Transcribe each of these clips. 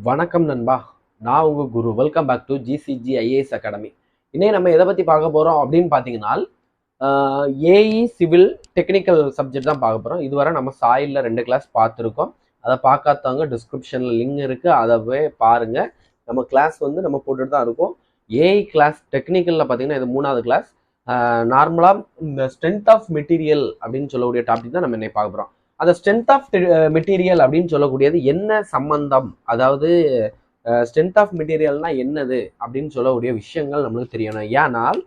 வணக்கம் நண்பா, நான் உங்க குரு. Welcome back to JDO academy. இன்னைக்கு நம்ம எதை பத்தி பார்க்க போறோம் அப்படின்னு பார்த்தீங்கன்னா, ஏஇ சிவில் டெக்னிக்கல் சப்ஜெக்ட் தான் பார்க்க போறோம். இதுவரை நம்ம சாயில்ல 2 கிளாஸ் பார்த்துருக்கோம். அதை பார்க்காதவங்க டிஸ்கிரிப்ஷன்ல லிங்க் இருக்கு, அதை போய் பாருங்க. நம்ம கிளாஸ் வந்து நம்ம போட்டுட்டு தான் இருக்கோம். ஏஇ கிளாஸ் டெக்னிக்கல்ல பார்த்தீங்கன்னா இது 3வது கிளாஸ். நார்மலாக இந்த ஸ்ட்ரென்த் ஆஃப் மெட்டீரியல் அப்படின்னு சொல்லக்கூடிய டாபிக் தான் நம்ம இன்னைக்கு பார்க்க போறோம். அந்த ஸ்ட்ரென்த் ஆஃப் மெட்டீரியல் அப்படின்னு சொல்லக்கூடியது என்ன சம்பந்தம், அதாவது ஸ்ட்ரென்த் ஆஃப் மெட்டீரியல்னா என்னது அப்படின்னு சொல்லக்கூடிய விஷயங்கள் நம்மளுக்கு தெரியணும். ஏன்னால்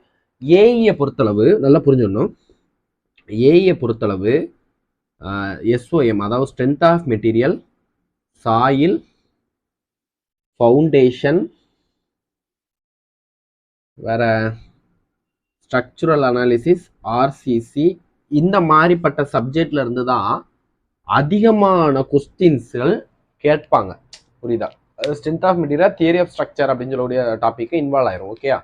ஏஇயை பொறுத்தளவு நல்லா புரிஞ்சுக்கணும். ஏஇயை பொறுத்தளவு SOM, அதாவது strength of material, soil, foundation, வேற ஸ்ட்ரக்சுரல் அனாலிசிஸ், RCC, இந்த மாதிரிப்பட்ட சப்ஜெக்ட்ல இருந்து தான் அதிகமான கொஸ்டின்ஸ்கள் கேட்பாங்க. புரியுதா? Strength of material, theory of structure அப்படின்னு சொல்லக்கூடிய டாபிக் இன்வால்வ் ஆயிரும். ஓகேயா?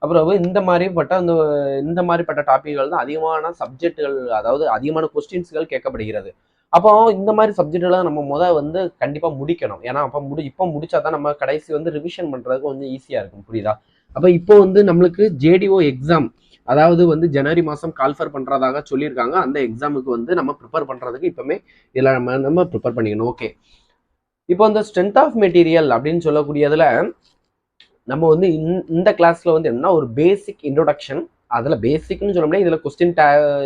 அப்புறம் இந்த மாதிரிப்பட்ட டாபிக்கள் தான் அதிகமான சப்ஜெக்டுகள், அதாவது அதிகமான கொஸ்டின்ஸ்கள் கேட்கப்படுகிறது. அப்போ இந்த மாதிரி சப்ஜெக்ட்லாம் நம்ம வந்து கண்டிப்பா முடிக்கணும். ஏன்னா இப்போ முடிச்சா தான் நம்ம கடைசி வந்து ரிவிஷன் பண்றதுக்கு கொஞ்சம் ஈஸியா இருக்கும். புரியுதா? அப்போ இப்போ வந்து நம்மளுக்கு JDO எக்ஸாம், அதாவது வந்து ஜனவரி மாதம் கால்ஃபர் பண்ணுறதாக சொல்லியிருக்காங்க. அந்த எக்ஸாமுக்கு வந்து நம்ம ப்ரிப்பேர் பண்ணுறதுக்கு இப்போமே இதில் நம்ம ப்ரிப்பேர் பண்ணிக்கணும். ஓகே, இப்போ இந்த ஸ்ட்ரென்த் ஆஃப் மெட்டீரியல் அப்படின்னு சொல்லக்கூடியதில் நம்ம வந்து இந்த கிளாஸில் வந்து என்னன்னா ஒரு பேசிக் இன்ட்ரோடக்ஷன். அதில் பேசிக்னு சொல்ல முடியாது, இதில் கொஸ்டின்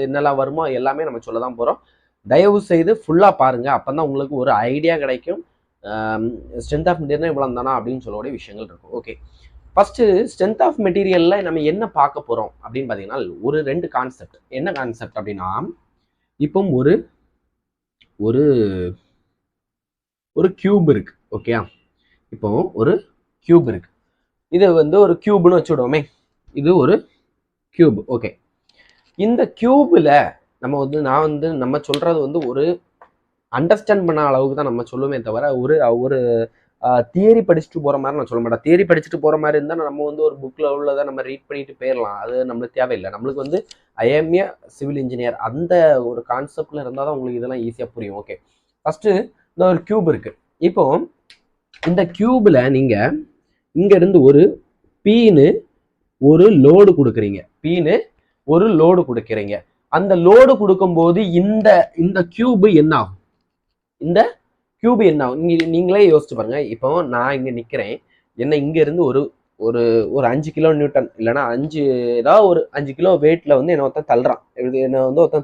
என்னெல்லாம் வருமோ எல்லாமே நம்ம சொல்ல தான் போகிறோம். தயவு செய்து ஃபுல்லாக பாருங்கள், அப்போ தான் உங்களுக்கு ஒரு ஐடியா கிடைக்கும். ஸ்ட்ரென்த் ஆஃப் மெட்டீரியல் இவ்வளோ தானா அப்படின்னு சொல்லக்கூடிய விஷயங்கள் இருக்கும். ஓகே, ஃபர்ஸ்ட் ஸ்ட்ரென்த் ஆஃப் மெட்டீரியல்ல நம்ம என்ன பார்க்க போறோம் அப்படின்னு பார்த்தீங்கன்னா ஒரு 2 கான்செப்ட். என்ன கான்செப்ட் அப்படின்னா, இப்போ ஒரு ஒரு கியூப் இருக்கு. ஓகேயா? இப்போ ஒரு கியூப் இருக்கு. இது வந்து ஒரு கியூப்னு வச்சுடுவோமே, இது ஒரு கியூப். ஓகே, இந்த கியூப்ல நம்ம சொல்றது வந்து ஒரு அண்டர்ஸ்டாண்ட் பண்ண அளவுக்கு தான் நம்ம சொல்லுமே தவிர ஒரு தியரி படிச்சுட்டு போற மாதிரி நான் சொல்ல மாட்டேன். தியரி படிச்சுட்டு போற மாதிரி இருந்தால் நம்ம வந்து ஒரு புக்ல உள்ளதை நம்ம ரீட் பண்ணிட்டு போயிடலாம். அது நம்மளுக்கு தேவையில்லை. நம்மளுக்கு வந்து ஐஎம்ஏ சிவில் இன்ஜினியர் அந்த ஒரு கான்செப்ட்ல இருந்தால் தான் உங்களுக்கு இதெல்லாம் ஈஸியாக புரியும். ஓகே, ஃபர்ஸ்ட் இந்த ஒரு கியூப் இருக்கு. இப்போ இந்த கியூப்ல நீங்க இங்க இருந்து ஒரு பீனு ஒரு லோடு கொடுக்குறீங்க. அந்த லோடு கொடுக்கும்போது இந்த கியூப் என்ன ஆகும்? இந்த கியூப் என்ன ஆகும்? நீங்களே யோசிச்சு பாருங்க. இப்போ நான் இங்க நிக்கிறேன், என்ன இங்க இருந்து ஒரு ஒரு ஒரு 5 கிலோ நியூட்டன் இல்லைன்னா ஏதாவது ஒரு 5 கிலோ வெயிட்ல வந்து என்ன ஒருத்தன்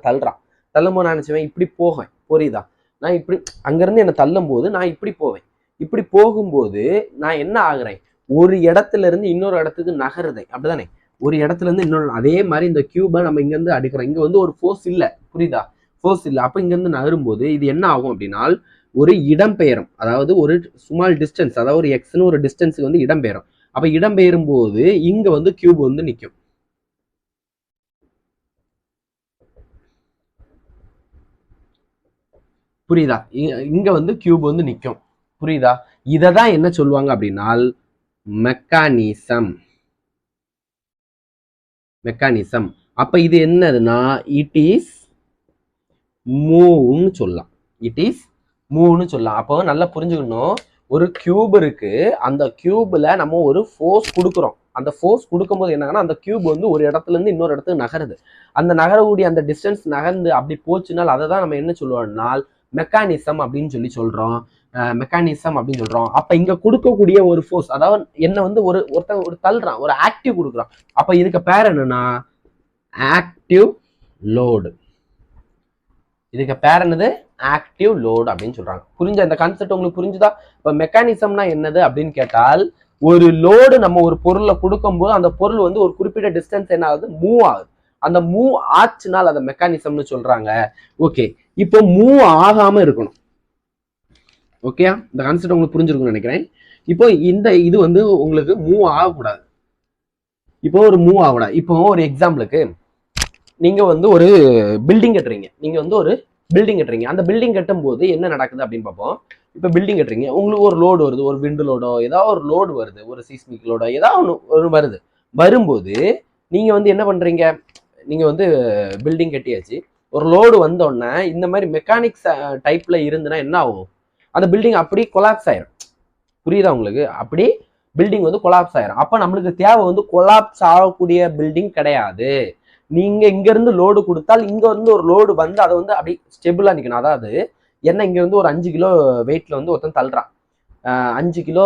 தள்ளுறான். தள்ளும்போது நான் நினைச்சுவேன் இப்படி போவேன். புரியுதா? நான் இப்படி அங்கிருந்து என்ன தள்ளும் போது நான் இப்படி போவேன். இப்படி போகும்போது நான் என்ன ஆகுறேன்? ஒரு இடத்துல இருந்து இன்னொரு இடத்துக்கு நகருதேன். அப்படிதானே? ஒரு இடத்துல இருந்து இன்னொரு, அதே மாதிரி இந்த கியூபை நம்ம இங்க இருந்து அடிக்கிறோம். இங்க வந்து ஒரு ஃபோர்ஸ் இல்லை. புரியுதா? ஃபோர்ஸ் இல்லை. அப்ப இங்க இருந்து நகரும்போது இது என்ன ஆகும் அப்படின்னா ஒரு இடம்பெயரும், அதாவது ஒரு ஸ்மால் டிஸ்டன்ஸ், அதாவது ஒரு எக்ஸ்னு ஒரு டிஸ்டன்ஸுக்கு வந்து இடம்பெயரும். அப்ப இடம்பெயரும் போது இங்க வந்து கியூப் வந்து நிற்கும். புரியுதா? இங்க வந்து கியூப் வந்து நிற்கும். புரியுதா? இததான் என்ன சொல்லுவாங்க அப்படின்னா மெக்கானிசம். அப்ப இது என்னதுன்னா இட் இஸ் மூவ்னு சொல்லலாம். அப்போ நல்லா புரிஞ்சுக்கணும். ஒரு கியூப் இருக்கு, அந்த கியூப்ல நம்ம ஒரு ஃபோர்ஸ் கொடுக்குறோம். அந்த ஃபோர்ஸ் கொடுக்கும்போது என்னன்னா அந்த கியூப் வந்து ஒரு இடத்துல இருந்து இன்னொரு இடத்துக்கு நகருது. அந்த நகரக்கூடிய அந்த டிஸ்டன்ஸ் நகர்ந்து அப்படி போச்சுனால் அதை தான் நம்ம என்ன சொல்லுவோம்னா மெக்கானிசம் அப்படின்னு சொல்றோம். அப்ப இங்க கொடுக்கக்கூடிய ஒரு ஃபோர்ஸ், அதாவது என்ன வந்து ஒருத்தன் தள்ளுறான், ஒரு ஆக்டிவ் கொடுக்குறான். அப்ப இதுக்கு பேர் என்னன்னா ஆக்டிவ் லோடு. ஆக்டிவ் லோடு அப்படின்னு சொல்றாங்க. புரிஞ்ச இந்த கான்செப்ட் உங்களுக்கு புரிஞ்சுதா? இப்ப மெக்கானிசம்னா என்னது அப்படின்னு கேட்டால், ஒரு லோடு நம்ம ஒரு பொருளை கொடுக்கும் போது அந்த பொருள் வந்து ஒரு குறிப்பிட்ட டிஸ்டன்ஸ் என்ன ஆகுது? மூவ் ஆகுது. அந்த மூவ் ஆச்சுனால் அதை மெக்கானிசம்னு சொல்றாங்க. ஓகே, இப்போ மூவ் ஆகாம இருக்கணும். ஓகே, இந்த கான்செப்ட் உங்களுக்கு புரிஞ்சிருக்கும்னு நினைக்கிறேன். இப்போ இது வந்து உங்களுக்கு மூவ் ஆகக்கூடாது. இப்போ ஒரு எக்ஸாம்பிளுக்கு நீங்க வந்து ஒரு பில்டிங் கட்டுறீங்க. அந்த பில்டிங் கட்டும் போது என்ன நடக்குது அப்படின்னு பார்ப்போம். இப்போ பில்டிங் கட்டுறீங்க, உங்களுக்கு ஒரு லோடு வருது, ஒரு விண்டு லோடோ ஏதாவது ஒரு லோடு வருது, ஒரு சீஸ்மிக் லோடோ ஏதாவது ஒன்று வருது. வரும்போது நீங்க வந்து என்ன பண்றீங்க? நீங்க வந்து பில்டிங் கட்டியாச்சு, ஒரு லோடு வந்தோடனே இந்த மாதிரி மெக்கானிக்ஸ் டைப்ல இருந்துன்னா என்ன ஆகும்? அந்த பில்டிங் அப்படியே கொலாப்ஸ் ஆயிரும். புரியுதா உங்களுக்கு? அப்படி பில்டிங் வந்து கொலாப்ஸ் ஆயிரும். அப்ப நம்மளுக்கு தேவை வந்து கொலாப்ஸ் ஆகக்கூடிய பில்டிங் கிடையாது. நீங்க இங்க இருந்து லோடு கொடுத்தால் இங்க வந்து ஒரு லோடு வந்து அதை வந்து அப்படி ஸ்டெபிளா நிக்கணும். அதாவது என்ன, இங்க இருந்து ஒரு 5 கிலோ வெயிட்ல வந்து ஒருத்தன் தள்ளுறான், 5 கிலோ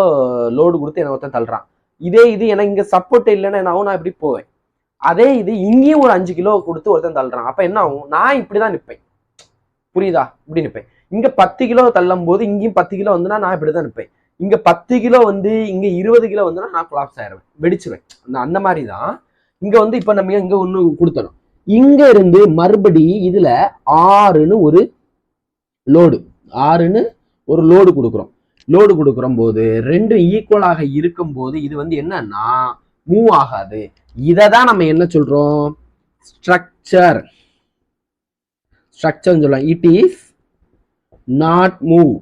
லோடு கொடுத்து என்ன ஒருத்தன் தள்ளுறான். இதே இது எனக்கு இங்க சப்போர்ட் இல்லைன்னா என்ன ஆகும், நான் இப்படி போவேன். அதே இது இங்கேயும் ஒரு 5 கிலோ கொடுத்து ஒருத்தன் தள்ளுறான், அப்ப என்ன ஆகும், நான் இப்படிதான் நிற்பேன். புரியுதா? இப்படி நிற்பேன். இங்க 10 கிலோ தள்ளும் போது இங்கேயும் 10 கிலோ வந்துன்னா நான் இப்படிதான் நிற்பேன். இங்க 10 கிலோ வந்து இங்க 20 கிலோ வந்துன்னா நான் கொலாப்ஸ் ஆயிடுவேன், வெடிச்சுவேன். அந்த மாதிரி தான் இங்க வந்து இப்ப நம்ம இங்க ஒண்ணு கொடுத்தணும். இங்க இருந்து மறுபடி இதுல 6ன்னு ஒரு லோடு கொடுக்குறோம். லோடு கொடுக்குற போது ரெண்டும் ஈக்குவலாக இருக்கும் போது இது வந்து என்னன்னா மூவ் ஆகாது. இததான் நம்ம என்ன சொல்றோம், ஸ்ட்ரக்சர் சொல்லலாம். It is not move.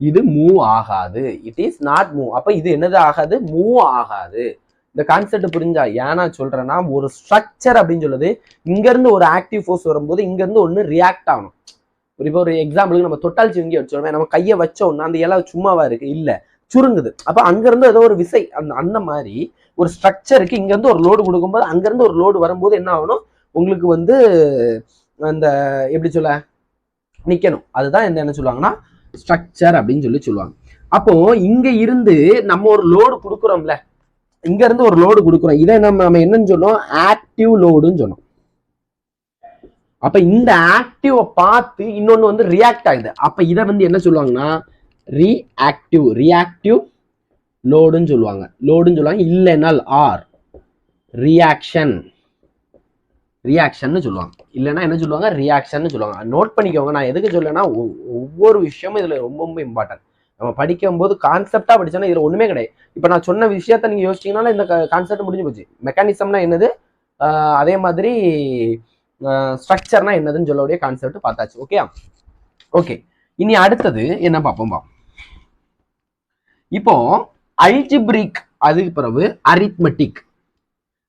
இது மூவ் ஆகாது. It is not move. அப்ப இது என்னது ஆகாது, மூவ் ஆகாது. இந்த கான்செப்ட் புரிஞ்சா? ஏன்னா சொல்றேன்னா, ஒரு ஸ்ட்ரக்சர் அப்படின்னு சொல்லுது, இங்க இருந்து ஒரு ஆக்டிவ் ஃபோர்ஸ் வரும்போது இங்க இருந்து ஒண்ணு ரியாக்ட் ஆகணும். இப்போ ஒரு எக்ஸாம்பிளுக்கு நம்ம தொட்டால் சிவங்கி வச்சோமே, நம்ம கையை வச்சோம்னா அந்த இலை சும்மாவா இருக்கு, இல்ல சுருங்குது. அப்ப அங்க இருந்து ஏதோ ஒரு விசை, அந்த மாதிரி ஒரு ஸ்ட்ரக்சருக்கு இங்க இருந்து ஒரு லோடு கொடுக்கும்போது அங்க இருந்து ஒரு லோடு வரும்போது என்ன ஆகணும், உங்களுக்கு வந்து அந்த எப்படி சொல்ல நிக்கணும். அதுதான் என்ன சொல்லுவாங்கன்னா ஸ்ட்ரக்சர் அப்படின்னு சொல்லுவாங்க. அப்போ இங்க இருந்து நம்ம ஒரு லோடு கொடுக்குறோம்ல, இங்க இருந்து ஒரு லோடு கொடுக்குறோம், இதை நம்ம என்னன்னு சொன்னோம், ஆக்டிவ் லோடுன்னு சொன்னோம். அப்ப இந்த ஆக்டிவ பார்த்து இன்னொன்னு வந்து ரியாக்ட் ஆகுது. அப்ப இதை வந்து என்ன சொல்லுவாங்கன்னா ரியாக்டிவ் லோடுன்னு சொல்லுவாங்க. இல்லைனால் ஆர் ரியாக்ஷன் சொல்லுவாங்க. இல்லைன்னா என்ன சொல்லுவாங்க, ரியாக்ஷன் சொல்லுவாங்க. நோட் பண்ணிக்கோங்க. நான் எதுக்கு சொல்லனா, ஒவ்வொரு விஷயமும் இதுல ரொம்ப ரொம்ப இம்பார்ட்டன்ட். நம்ம படிக்கும் போது கான்செப்டா படிச்சோன்னா இதுல ஒண்ணுமே கிடையாது. இப்ப நான் சொன்ன விஷயத்த நீங்க யோசிச்சீங்கன்னா இந்த கான்செப்ட் முடிஞ்சு போச்சு. மெக்கானிசம்னா என்னது, அதே மாதிரி ஸ்ட்ரக்சர்னா என்னதுன்னு சொல்லக்கூடிய கான்செப்ட் பார்த்தாச்சு. ஓகே. இனி அடுத்தது என்ன பார்ப்போம். இப்போ அல்ஜிப்ரிக், அதுக்கு பிறகு அரித்மெட்டிக்.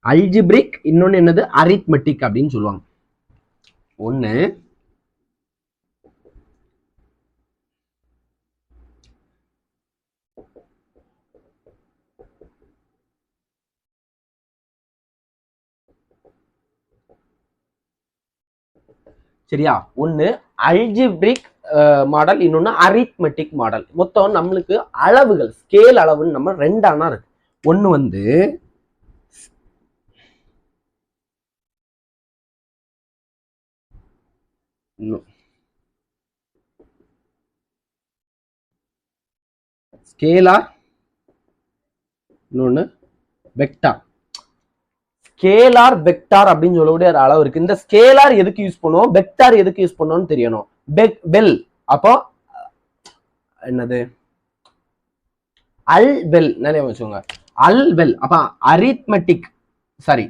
அல்ஜிப்ரிக், இன்னொன்னு என்னது, அரித்மெட்டிக் அப்படின்னு சொல்லுவாங்க. ஒண்ணு சரியா, ஒண்ணு அல்ஜிப்ரிக் மாடல், இன்னொன்னு அரித்மெட்டிக் மாடல். மொத்தம் நம்மளுக்கு அளவுகள், ஸ்கேல் அளவுன்னு நம்ம ரெண்டானா இருக்கு. ஒண்ணு வந்து ஸ்கேலார், இன்னொன்னு வெக்டார். ஸ்கேலார் வெக்டார் அப்படின்னு சொல்லக்கூடிய ஒரு அளவு இருக்கு. இந்த ஸ்கேலார் எதுக்கு யூஸ் பண்ணுவோம், வெக்டார் எதுக்கு யூஸ் பண்ணுவோம்னு தெரியணும். பெல், அப்போ என்னது, அல் வெல் நினைவு வச்சுக்கோங்க. அல் வெல். அப்ப அரித்மெட்டிக், சாரி,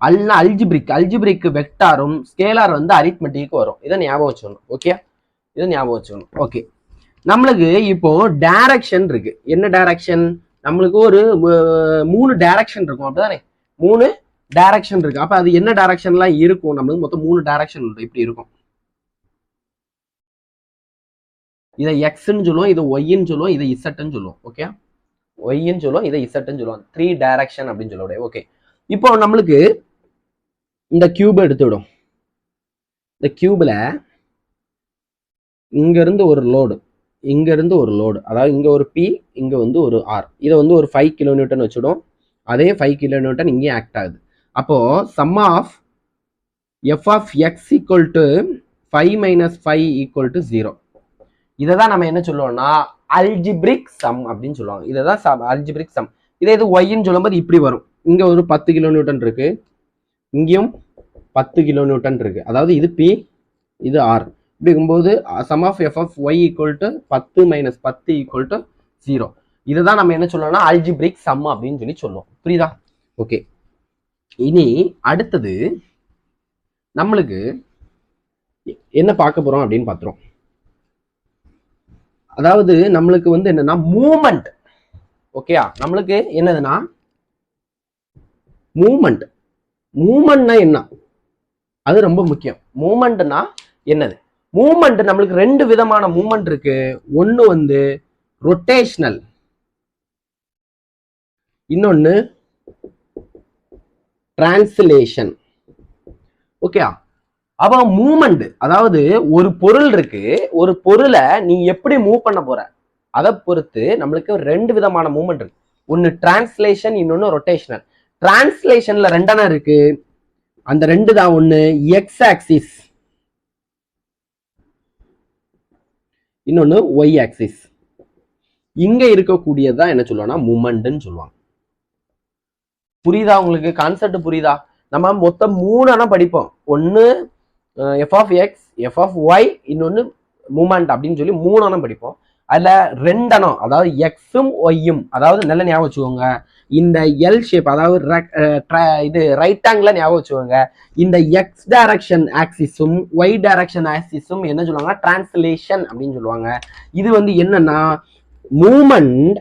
அல்னா அல்ஜிப்ரிக் வெக்டாரும், ஸ்கேலார் வந்து அரித்மெட்டிக் வரும். இதை ஞாபகம் வச்சுக்கணும். ஓகே, இதை ஞாபகம் வச்சுக்கணும். ஓகே, நம்மளுக்கு இப்போ டைரக்ஷன் இருக்கு. என்ன டைரக்ஷன், நம்மளுக்கு ஒரு 3 டைரக்ஷன் இருக்கும், அப்படிதானே? 3 டைரக்ஷன் இருக்கு. அப்ப அது என்ன டைரக்ஷன்லாம் இருக்கும், நம்மளுக்கு மொத்தம் 3 டைரக்ஷன் இப்படி இருக்கும். இதை எக்ஸ்ன்னு சொல்லுவோம், இது ஒய்ன்னு சொல்லுவோம், இதை இசட்ன்னு சொல்லுவோம். ஓகே, ஒய்ன்னு சொல்லுவோம், இதை இசட்ன்னு சொல்லுவோம். 3 டைரக்ஷன் அப்படின்னு சொல்ல. ஓகே, இப்போ நம்மளுக்கு இந்த கியூப் எடுத்து விடும். இந்த கியூப்ல இங்க இருந்து ஒரு லோடு, இங்க இருந்து ஒரு லோடு, அதாவது இங்க ஒரு பி, இங்க வந்து ஒரு ஆர். இதை வந்து ஒரு 5 கிலோ நியூட்டன் வச்சுடும். அதே 5 கிலோ நியூட்டன் இங்கேயும் ஆக்ட் ஆகுது. அப்போ sum of F of X equal to 5 minus 5 equal to 0. இதை தான் நம்ம என்ன சொல்லுவோம்னா அல்ஜிப்ரிக் சம் அப்படின்னு சொல்லுவாங்க. இதை தான் அல்ஜிப்ரிக் சம். இதே இது ஒய்ன்னு சொல்லும்போது இப்படி வரும். இங்க ஒரு 10 கிலோ நியூட்டன் இருக்கு, இங்கேயும் 10 கிலோ நியூட்டன் இருக்கு. அதாவது இது பி, இது ஆர். இப்படி இருக்கும்போது sum of F of Y equal to 10 minus 10 equal to 0. இதை தான் நம்ம என்ன சொல்லணும்னா அல்ஜிப்ரிக் சம் அப்படின்னு சொல்லி சொல்லுவோம். புரியுதா? ஓகே, இனி அடுத்தது நம்மளுக்கு என்ன பார்க்க போறோம் அப்படின்னு பார்த்துறோம். அதாவது நம்மளுக்கு வந்து என்னன்னா மூமெண்ட். ஓகேயா, நம்மளுக்கு என்னதுன்னா மூமெண்ட்னா என்ன, அது ரொம்ப முக்கியம். மூமெண்ட்னா என்னது, மூவ்மெண்ட் நம்மளுக்கு ரெண்டு விதமான மூவ்மெண்ட் இருக்கு. ஒன்னு வந்து ரொட்டேஷனல், இன்னொன்னு டிரான்ஸ்லேஷன். ஓகே, அப்ப மூவ்மெண்ட் அதாவது ஒரு பொருள் இருக்கு, ஒரு பொருளை நீ எப்படி மூவ் பண்ண போற அதை பொறுத்து நம்மளுக்கு ரெண்டு விதமான மூவ்மெண்ட் இருக்கு. ஒன்னு டிரான்ஸ்லேஷன், இன்னொன்னு ரொட்டேஷனல். டிரான்ஸ்லேஷன்ல ரெண்டெண்ணம் இருக்கு, அந்த ரெண்டு தான். ஒன்னு எக்ஸ் ஆக்சிஸ், இன்னொன்னு ஒய் ஆக்சிஸ். இங்க இருக்கக்கூடியதான் என்ன சொல்லுவாங்கன்னா மூமெண்ட்னு சொல்லுவாங்க. புரியுதா உங்களுக்கு? கான்செப்ட் புரியுதா? நம்ம மொத்தம் 3 அணை படிப்போம். ஒன்னு F of X, F of Y, இன்னொன்னு மூமெண்ட் அப்படின்னு சொல்லி 3 அணை படிப்போம். அதுல 2 அணம், அதாவது எக்ஸும் ஒய்யும், அதாவது நல்ல ஞாபகம் வச்சுக்கோங்க. இந்த எல் ஷேப், அதாவது இது ரைட் ஆங்கிள் ஞாபகம் வச்சுக்கோங்க. இந்த எக்ஸ் டைரக்ஷன் ஆக்சிஸும் ஒய் டைரக்ஷன் ஆக்சிஸும் என்ன சொல்லுவாங்க? டிரான்ஸ்லேஷன் அப்படின்னு சொல்லுவாங்க. இது வந்து என்னன்னா மூமெண்ட்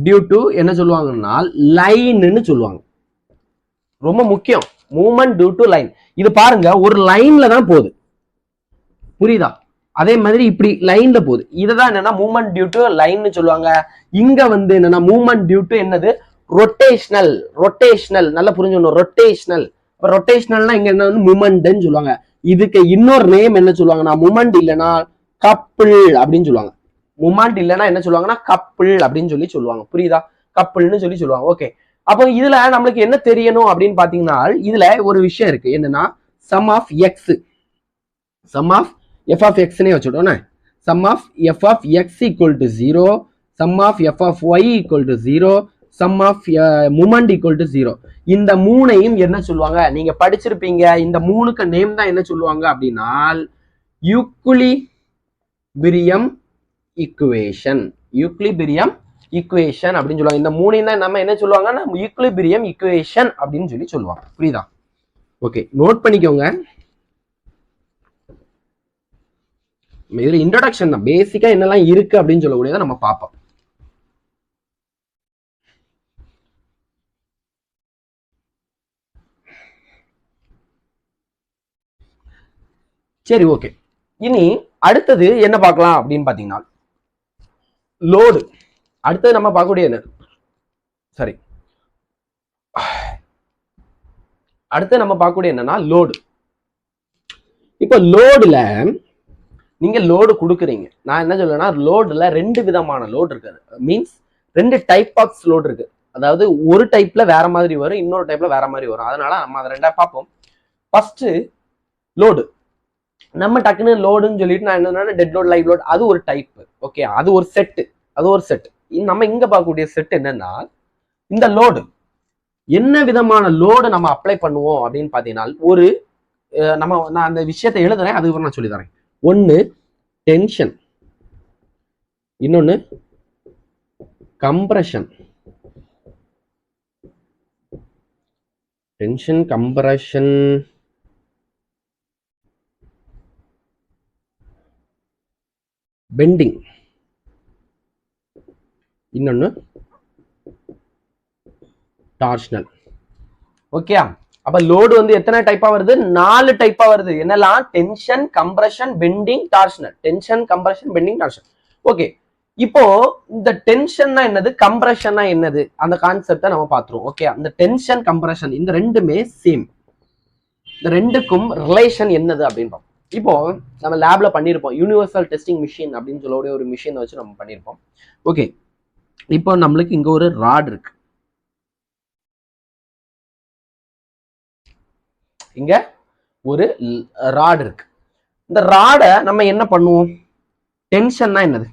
டியூ டு என்ன சொல்லுவாங்கன்னா லைன்னு சொல்லுவாங்க. ரொம்ப முக்கியம், மூமெண்ட் டியூ டு லைன். இது பாருங்க, ஒரு லைன்ல தான் போகுது, புரியுதா? அதே மாதிரி இப்படி லைன்ல போகுது. இதுதான் என்னன்னா மூவ்மெண்ட் டியூ டு லைன்னு சொல்லுவாங்க. இங்க வந்து என்னன்னா மூவ்மெண்ட் டியூ டு என்னது? ரொட்டேஷனல். ரொட்டேஷனல் நல்லா புரிஞ்சுக்கணும். ரொட்டேஷனல். ரொட்டேஷனல்னா இங்க என்ன மூவ்மெண்ட்னு சொல்லுவாங்க. இதுக்கு இன்னொரு நேம் என்ன சொல்லுவாங்கன்னா மூவ்மெண்ட் இல்லைன்னா கப்பிள் அப்படின்னு சொல்லுவாங்க. மூவ்மெண்ட் இல்லைன்னா என்ன சொல்லுவாங்கன்னா கப்பிள் அப்படின்னு சொல்லி சொல்லுவாங்க. புரியுதா? கப்பிள்னு சொல்லி சொல்லுவாங்க. ஓகே, அப்போ இதுல நம்மளுக்கு என்ன தெரியணும் அப்படின்னு பாத்தீங்கன்னா, இதுல ஒரு விஷயம் இருக்கு. என்னன்னா sum of x, sum of F of எக்ஸ்னே வச்சுட்டோம். Sum of F of X equal to 0, sum of F of Y equal to 0, sum of moment equal to 0. இந்த மூணையும் என்ன சொல்லுவாங்க? நீங்க படிச்சிருப்பீங்க. இந்த மூணுக்கு நேம் தான் என்ன சொல்லுவாங்க அப்படின்னா யூக்ளிபிரியம் ஈக்குவேஷன். யூக்ளிபிரியம் ஈக்குவேஷன் அப்படின்னு சொல்லுவாங்க. இந்த மூணையும் தான் நம்ம என்ன சொல்லுவாங்கன்னா யூக்ளிபிரியம் ஈக்குவேஷன் அப்படின்னு சொல்லி சொல்லுவாங்க. புரியுதா? ஓகே, நோட் பண்ணிக்கோங்க. இதுல இன்ட்ரோடக்ஷன் தான், பேசிக்கா என்னெல்லாம் இருக்கு அப்படின்னு சொல்லக்கூடியதை நம்ம பார்ப்போம். சரி, ஓகே. இனி அடுத்தது என்ன பார்க்கலாம் அப்படின்னு பாத்தீங்கன்னா லோடு. அடுத்தது நம்ம பார்க்கக்கூடிய என்ன, சரி, அடுத்து நம்ம பார்க்கக்கூடிய என்னன்னா லோடு. இப்ப லோடுல நீங்க லோடு கொடுக்குறீங்க. நான் என்ன சொல்லுவேன்னா லோடுல 2 விதமான லோடு இருக்கு. மீன்ஸ் 2 டைப் ஆஃப் லோடு இருக்கு. அதாவது ஒரு டைப்ல வேற மாதிரி வரும், இன்னொரு டைப்ல வேற மாதிரி வரும். அதனால நம்ம அதை 2ஆ பார்ப்போம். First load. நம்ம டக்குன்னு லோடுன்னு சொல்லிட்டு நான் என்ன டெட் லோட், லைவ் லோட், அது ஒரு டைப். ஓகே, அது ஒரு செட், அது ஒரு செட். நம்ம இங்க பார்க்கக்கூடிய செட் என்னன்னா இந்த லோடு. என்ன விதமான லோடு நம்ம அப்ளை பண்ணுவோம் அப்படின்னு பாத்தீங்கன்னா ஒரு நான் அந்த விஷயத்தை எழுதுறேன், அது நான் சொல்லி தரேன். ஒன்னு டென்ஷன், இன்னொன்னு கம்ப்ரஷன். டென்ஷன், கம்ப்ரஷன், பெண்டிங், இன்னொன்னு டார்ஷனல். ஓகே, அப்ப லோடு வந்து எத்தனை டைப்பா வருது? 4 டைப்பா வருது. என்னெல்லாம்? Tension, compression, bending, torsional. Tension, compression, bending, torsion. Okay, இப்போ இந்த டென்ஷன்னா என்னது, கம்ப்ரஷன்னா என்னது, அந்த கான்செப்டை நம்ம பார்த்துருவோம். ஓகே, அந்த டென்ஷன், கம்ப்ரஷன் இந்த ரெண்டுமே சேம். இந்த ரெண்டுக்கும் ரிலேஷன் என்னது அப்படின்னு பார்ப்போம். இப்போ நம்ம லேப்ல பண்ணியிருப்போம், யூனிவர்சல் டெஸ்டிங் மிஷின் அப்படின்னு சொல்லக்கூடிய ஒரு மிஷினை வச்சு நம்ம பண்ணியிருப்போம். ஓகே, இப்போ நம்மளுக்கு இங்க ஒரு ராட் இருக்கு. இங்க ஒரு ராட் இருக்கு. இந்த ராடை நம்ம என்ன பண்ணுவோம்? டென்ஷன்னா என்னது?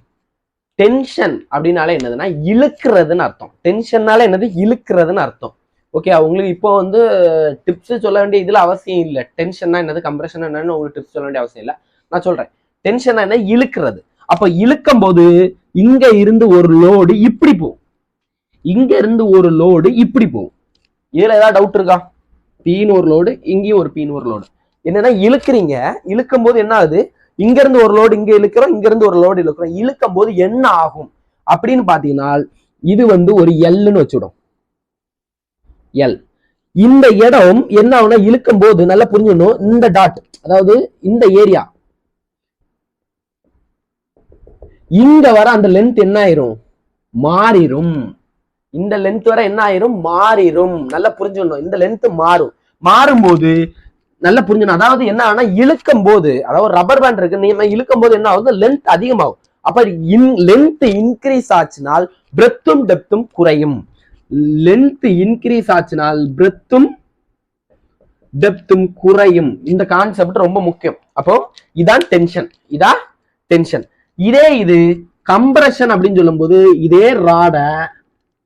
டென்ஷன் அப்படின்னால என்னதுன்னா இழுக்கிறதுன்னு அர்த்தம். டென்ஷன்னால என்னது? இழுக்கிறதுன்னு அர்த்தம். ஓகே, உங்களுக்கு இப்போ வந்து டிப்ஸ் சொல்ல வேண்டிய இதுல அவசியம் இல்லை. டென்ஷன்னா என்னது, கம்ப்ரஷன் என்னன்னு உங்களுக்கு டிப்ஸ் சொல்ல வேண்டிய அவசியம் இல்லை. நான் சொல்றேன், டென்ஷன்னா என்ன? இழுக்கிறது. அப்ப இழுக்கும் போது இங்க இருந்து ஒரு லோடு இப்படி போகும், இங்க இருந்து ஒரு லோடு இப்படி போகும். இதுல ஏதாவது டவுட் இருக்கா? பீன் ஒரு லோடு, இங்கேயும் ஒரு பீன் ஒரு லோடு. என்னன்னா இழுக்கிறீங்க, இழுக்கும் போது என்ன ஆகுது? இங்க இருந்து ஒரு லோடு இங்க இழுக்கிறோம், இங்க இருந்து ஒரு லோடு இழுக்கிறோம். இழுக்கும் போது என்ன ஆகும் அப்படின்னு பாத்தீங்கன்னா இது வந்து ஒரு எல்னு வச்சுடும். எல். இந்த இடம் என்ன ஆகும்னா இழுக்கும் போது நல்லா புரிஞ்சுக்கணும், இந்த டாட் அதாவது இந்த ஏரியா இங்க வர அந்த லென்த் என்ன ஆயிரும், மாறிடும். இந்த லென்த் வர என்ன ஆயிரும், மாறிடும். நல்லா புரிஞ்சுக்கணும், இந்த லென்த் மாறும்போது நல்லா புரிஞ்சுக்கணும். அதாவது என்ன ஆகும்னா இழுக்கும் போது, அதாவது ரப்பர் பேண்ட் இருக்கு, நீங்க இழுக்கும் போது என்ன ஆகுது, லென்த் அதிகமாகும். அப்ப லென்த் இன்க்ரீஸ் ஆச்சுனால் பிரெத்தும் டெப்த்தும் குறையும். லென்த் இன்க்ரீஸ் ஆச்சுனால் பிரெத்தும் டெப்த்தும் குறையும். இந்த கான்செப்ட் ரொம்ப முக்கியம். அப்போ இதான் டென்ஷன், இதான் டென்ஷன். இதே இது கம்ப்ரஷன் அப்படின்னு சொல்லும் போது இதே ராட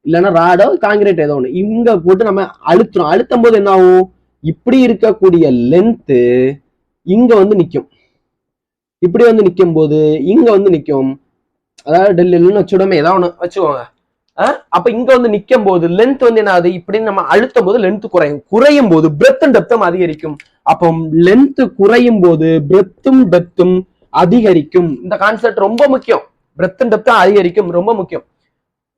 இல்லைன்னா ராடோ காங்கிரீட் ஏதோ ஒண்ணு இங்க போட்டு நம்ம அழுத்தும் போது என்ன ஆகும், இப்படி இருக்கக்கூடிய லென்த் இங்க வந்து நிக்கும். இப்படி வந்து நிக்கும் போது இங்க வந்து நிக்கும். அதாவது டெல்லின்னு வச்சுடமே ஏதாவது ஒண்ணு வச்சுக்கோங்க. அப்ப இங்க வந்து நிக்கும் போது லென்த் வந்து என்ன ஆகுது, இப்படின்னு நம்ம அழுத்தும் போது லென்த் குறையும் போது பிரெத்தும் டெப்த்தும் அதிகரிக்கும். அப்போ லென்த் குறையும் போது பிரெத்தும் டெப்த்தும் அதிகரிக்கும். இந்த கான்செப்ட் ரொம்ப முக்கியம். பிரெத்தும் டெப்த்தும் அதிகரிக்கும், ரொம்ப முக்கியம்.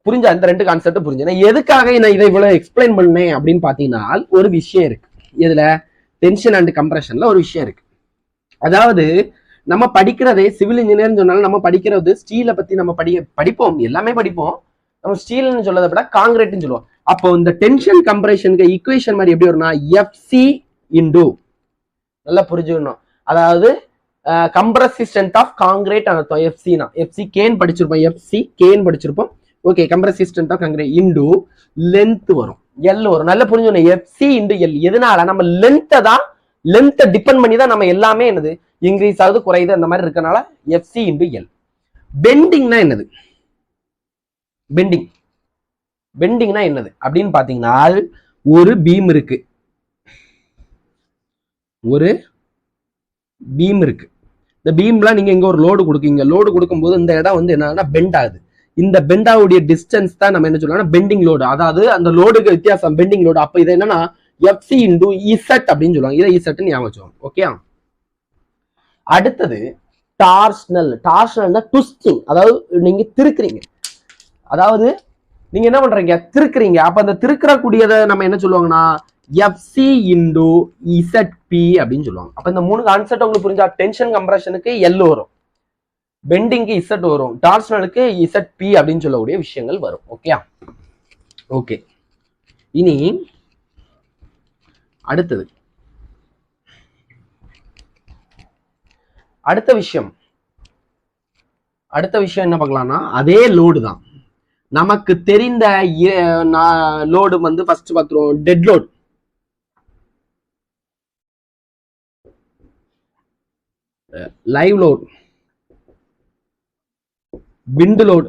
புரிஞ்சா? இந்த ரெண்டு கான்செப்ட் புரிஞ்சு. எதுக்காக நான் இதை இவ்வளவு எக்ஸ்பிளைன் பண்ணேன் அப்படின்னு பாத்தீங்கன்னா, ஒரு விஷயம் இருக்கு இதுல, டென்ஷன் அண்ட் கம்ப்ரஷன்ல ஒரு விஷயம் இருக்கு. அதாவது நம்ம படிக்கிறதே சிவில் இன்ஜினியர்னு சொன்னாலும் நம்ம படிக்கிறது ஸ்டீலை பத்தி நம்ம படிப்போம், எல்லாமே படிப்போம். நம்ம ஸ்டீல்னு சொல்லதை விட காங்கிரீட்னு சொல்லுவோம். அப்போ இந்த டென்ஷன் கம்ப்ரஷனுக்கு ஈக்குவேஷன் மாதிரி எப்படி வரும்னா எஃப்சி இன்டு, நல்லா புரிஞ்சுக்கணும், அதாவது கம்ப்ரசிவ் ஸ்ட்ரென்த் ஆஃப் காங்கிரீட் அர்த்தம். எஃப்சினா எஃப்சி கேன் படிச்சிருப்போம், எஃப்சி கேன் படிச்சிருப்போம். Okay, compressive strength of concrete into length வரும், எல் வரும். நல்லா புரிஞ்சுக்கணும், எஃப்சி இன்டு எல். எதனால நம்ம லென்த்தை டிபெண்ட் பண்ணி தான் நம்ம எல்லாமே என்னது இன்க்ரீஸ் ஆகுது குறையுது அந்த மாதிரி இருக்கனால எஃப்சி இன்டு எல். பெண்டிங்னா என்னது, பெண்டிங்னா என்னது அப்படின்னு பாத்தீங்கன்னா, ஒரு பீம் இருக்கு, இந்த பீம்லாம் நீங்க இங்க ஒரு லோடு கொடுக்கீங்க, லோடு கொடுக்கும்போது இந்த இடம் வந்து என்னன்னா பெண்ட் ஆகுது. இந்த பெண்டாவுடைய டிஸ்டன்ஸ் தான் நம்ம என்ன சொல்லலாம் பெண்டிங் லோடு. அதாவது அந்த லோடுக்கு வித்தியாசம் பெண்டிங் லோடு. அப்ப இது என்னன்னா எஃப்சி இன்டு இசட் அப்படின்னு சொல்லுவாங்க. இதை இசட் ஞாபகம் வச்சுக்கோங்க. ஓகே, அடுத்தது டார்ஷனல். டார்ஷனல்னா ட்விஸ்டிங், அதாவது நீங்க திருக்குறீங்க, அதாவது நீங்க என்ன பண்றீங்க, திருக்குறீங்க. அப்ப அந்த திருக்கக்கூடியதை நம்ம என்ன சொல்லுவாங்கன்னா எஃப்சி இன்டு இசட்பி அப்படின்னு சொல்லுவாங்க. அப்ப இந்த மூணு கான்செப்ட் உங்களுக்கு புரிஞ்சா, டென்ஷன் கம்ப்ரஷனுக்கு எல் வரும், பெண்டிங்க்கு இசட் வரும், டார்ஷனலுக்கு இசட்பி அப்படின்னு சொல்லக்கூடிய விஷயங்கள் வரும். ஓகே ஓகே, இனி அடுத்த விஷயம் என்ன பார்க்கலாம்னா, அதே லோடு தான். நமக்கு தெரிந்த லோடு வந்து ஃபர்ஸ்ட் பார்த்துருவோம். Dead load, live load, wind load,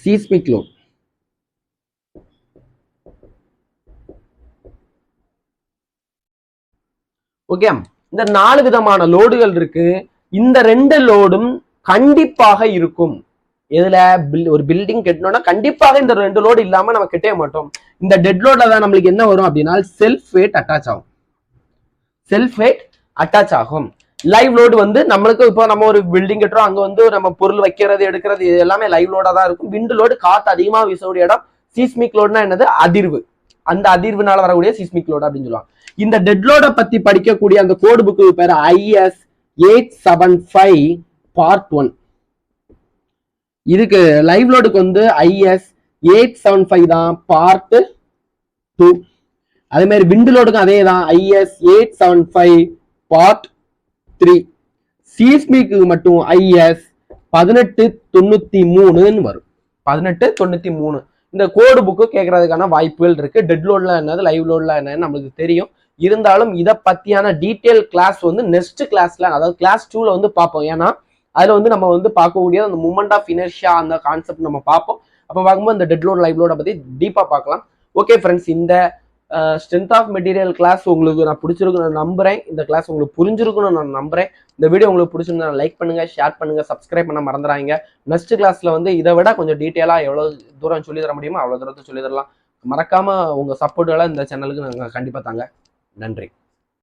seismic load. Okay, இந்த 4 விதமான லோடுகள் இருக்கு. இந்த 2 லோடும் கண்டிப்பாக இருக்கும். இதுல ஒரு பில்டிங் கட்டணும்னா கண்டிப்பாக இந்த 2 லோடு இல்லாம நம்ம கட்டவே மாட்டோம். இந்த டெட் லோட்ல தான் நம்மளுக்கு என்ன வரும் அப்படின்னா செல்ஃப் வெயிட் அட்டாச் ஆகும். லைவ் லோடு வந்து நம்மளுக்கு இப்போ நம்ம ஒரு பில்டிங் கட்டுறோம், அங்க வந்து நம்ம பொருள் வைக்கிறது எடுக்கிறது இது எல்லாமே லைவ் லோடா தான் இருக்கும். விண்ட் லோடு காத்து அதிகமா வீசக்கூடிய இடம். சீஸ்மிக் லோடுனா என்னது, அதிர்வு, அந்த அதிர்வுனால வரக்கூடிய சீஸ்மிக் லோடு அப்படின்னு சொல்லுவாங்க. இந்த டெட் லோட பத்தி படிக்கக்கூடிய அந்த கோடு புக்கு பேர் IS 875 Part 1. இதுக்கு லைவ் லோடுக்கு வந்து IS 875 தான் Part 2. அதே மாதிரி விண்ட் லோடுக்கும் அதே தான் IS 875 Part 3. சீஸ்மிக்கு மட்டும் IS 1893 வரும். 1893. இந்த கோடு புக்கு கேட்கறதுக்கான வாய்ப்புகள் இருக்கு. டெட் லோட்ல என்னது, லைவ் லோட்ல என்னன்னு நம்மளுக்கு தெரியும். இருந்தாலும் இதை பத்தியான டீட்டெயில் கிளாஸ் வந்து நெக்ஸ்ட் கிளாஸ்ல, அதாவது கிளாஸ் 2ல வந்து பார்ப்போம். ஏன்னா அதுல வந்து நம்ம வந்து பார்க்கக்கூடிய அந்த மூமெண்ட் ஆஃப் இனர்ஷியா அந்த கான்செப்ட் நம்ம பார்ப்போம். அப்போ பார்க்கும்போது இந்த டெட் லோட் லைவ் லோட பத்தி டீப்பா பார்க்கலாம். ஓகே ஃப்ரெண்ட்ஸ், இந்த ஸ்ட்ரென்த் ஆஃப் மெட்டீரியல் கிளாஸ் உங்களுக்கு நான் பிடிச்சிருக்குன்னு நான் நம்புறேன். இந்த கிளாஸ் உங்களுக்கு புரிஞ்சிருக்குன்னு நான் நம்புறேன். இந்த வீடியோ உங்களுக்கு பிடிச்சிருந்தா லைக் பண்ணுங்க, ஷேர் பண்ணுங்க, சப்ஸ்கிரைப் பண்ண மறந்துடாதீங்க. நெக்ஸ்ட் கிளாஸ்ல வந்து இதை விட கொஞ்சம் டீட்டெயிலா எவ்வளவு தூரம் சொல்லி தர முடியுமோ அவ்வளவு தூரத்தை சொல்லி தரலாம். மறக்காம உங்க சப்போர்ட்டுகளை இந்த சேனலுக்கு நாங்கள் கண்டிப்பா தாங்க. நன்றி.